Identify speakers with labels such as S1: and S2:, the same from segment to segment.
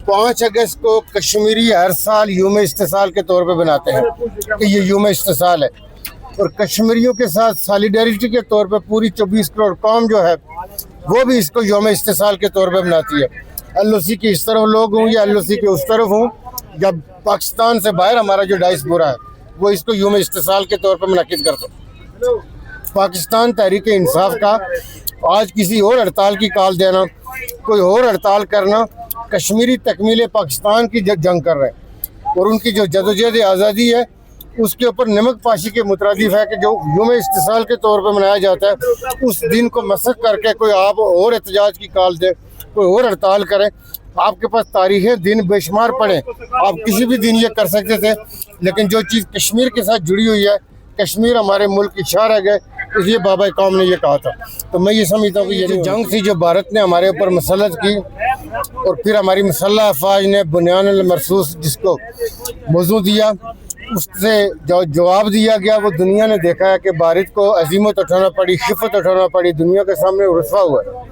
S1: 5 अगस्त को कश्मीरी हर साल यूम इस्तिसाल के तौर पे बनाते हैं कि ये यूम इस्तिसाल है, और कश्मीरियों के साथ सॉलिडारिटी के तौर पे पूरी 24 करोड़ कौम जो है वो भी इसको यूम इस्तिसाल के तौर पे बनाती है। LOC की इस तरफ लोग हों या LOC के उस तरफ हों, जब पाकिस्तान से बाहर हमारा जो डायस्पोरा है वो इसको यूम इस्तिसाल के तौर पर मुनक्किद करता है। पाकिस्तान तहरीक इंसाफ का आज किसी और हड़ताल की कॉल देना, कोई और हड़ताल करना, कश्मीरी तकमील पाकिस्तान की जंग कर रहे हैं, और उनकी जो जदोजहद आज़ादी है उसके ऊपर नमक पाशी के मुतरादिफ है कि जो यूम इस्तिसाल के तौर पर मनाया जाता है उस दिन को मसक करके कोई आप और एहतजाज की कॉल दे, कोई और हड़ताल करें। आपके पास तारीखें दिन बेशुमार पड़े, आप किसी भी दिन ये कर सकते थे, लेकिन जो चीज़ कश्मीर के साथ जुड़ी हुई है, कश्मीर हमारे मुल्क की शान रह गए, इसलिए बाबा कौम ने ये कहा था। तो मैं ये समझता हूँ कि ये जो जंग थी जो भारत ने हमारे ऊपर मसलत की, और फिर हमारी मुसल्लह अफवाज ने बुनियान मरसूस जिसको मौजू दिया, उससे जो जवाब दिया गया वो दुनिया ने देखा है कि भारत को अजीमत उठाना पड़ी, खिफत उठाना पड़ी, दुनिया के सामने रुसवा हुआ है।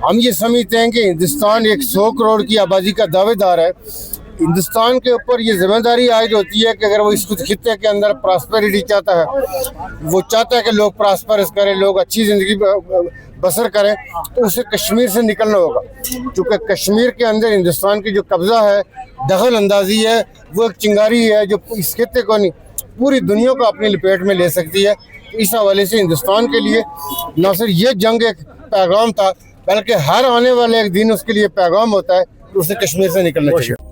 S1: हम ये समझते हैं कि हिंदुस्तान 100 करोड़ की आबादी का दावेदार है। हिंदुस्तान के ऊपर ये जिम्मेदारी आयद होती है कि अगर वो इस खित्ते के अंदर प्रॉस्पेरिटी चाहता है, वो चाहता है कि लोग प्रॉस्परस करें, लोग अच्छी ज़िंदगी बसर करें, तो उसे कश्मीर से निकलना होगा। क्योंकि कश्मीर के अंदर हिंदुस्तान की जो कब्ज़ा है, दखल अंदाजी है, वो एक चिंगारी है जो इस खित्ते को नहीं पूरी दुनिया को अपनी लपेट में ले सकती है। इस हवाले से हिंदुस्तान के लिए न सिर्फ ये जंग एक पैगाम था, बल्कि हर आने वाले एक दिन उसके लिए पैगाम होता है कि उसे कश्मीर से निकलना चाहिए।